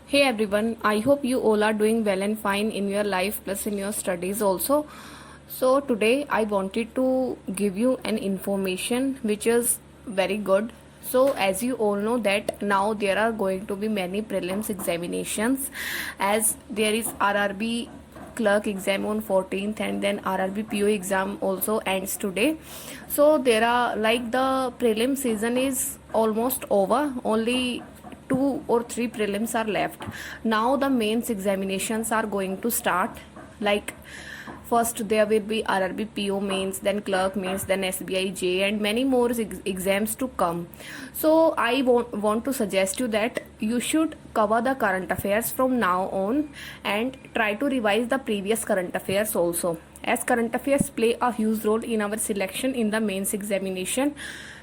Hey everyone, I hope you all are doing well and fine in your life plus in your studies also. So today I wanted to give you an information which is very good. So as you all know that now there are going to be many prelims examinations, as there is RRB clerk exam on 14th and then RRB PO exam also ends today. So there are like the prelim season is almost over, only 2 or 3 prelims are left. Now the mains examinations are going to start. Like first there will be RRB PO mains, then clerk mains, then SBI J, and many more exams to come. So I want to suggest you that you should cover the current affairs from now on and try to revise the previous current affairs also, as current affairs play a huge role in our selection in the mains examination,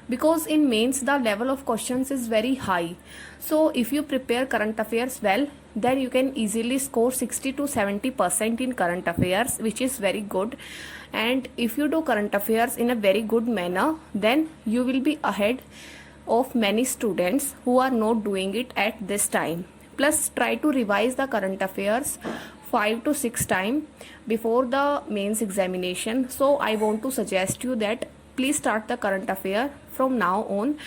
because in mains the level of questions is very high. So if you prepare current affairs well, then you can easily score 60 to 70% in current affairs, which is very good. And if you do current affairs in a very good manner, then you will be ahead of many students who are not doing it at this time. Plus try to revise the current affairs 5 to 6 times before the mains examination. So I want to suggest you that please start the current affair from now on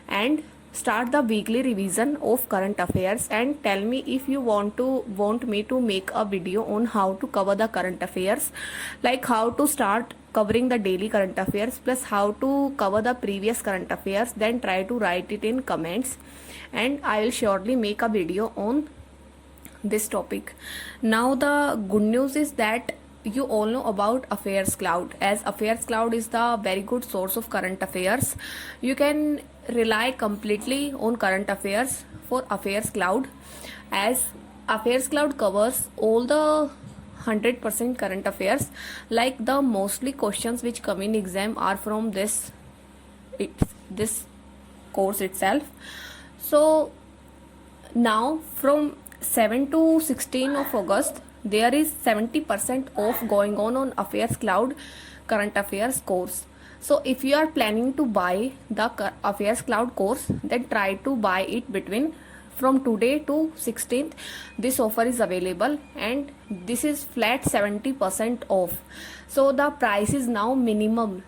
and start the weekly revision of current affairs, and tell me if you want me to make a video on how to cover the current affairs, like how to start covering the daily current affairs plus how to cover the previous current affairs. Then try to write it in comments and I will surely make a video on this topic. Now the good news is that you all know about AffairsCloud, as AffairsCloud is the very good source of current affairs. You can rely completely on current affairs for AffairsCloud, as AffairsCloud covers all the 100% current affairs. Like the mostly questions which come in exam are from this course itself. So now from 7 to 16 of August there is 70% off going on AffairsCloud current affairs course. So if you are planning to buy the AffairsCloud course, then try to buy it between from today to 16th. This offer is available and this is flat 70% off. So the price is now minimum.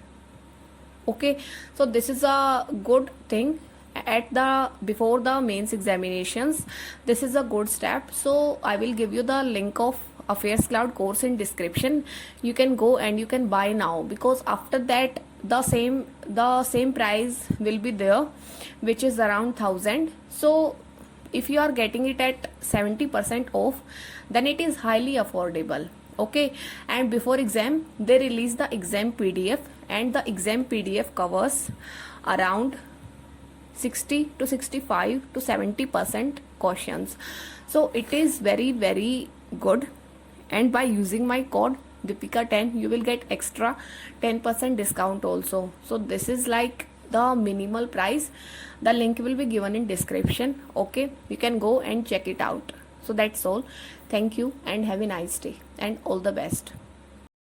Okay, so this is a good thing at the before the mains examinations. This is a good step. So I will give you the link of AffairsCloud course in description. You can go and you can buy now, because after that the same price will be there, which is around 1000. So if you are getting it at 70% off, then it is highly affordable. Okay, and before exam they release the exam PDF, and the exam PDF covers around 60 to 65 to 70% questions. So it is very good, and by using my code Deepika10 you will get extra 10% discount also. So this is like the minimal price. The link will be given in description. Okay, you can go and check it out. So that's all. Thank you and have a nice day and all the best.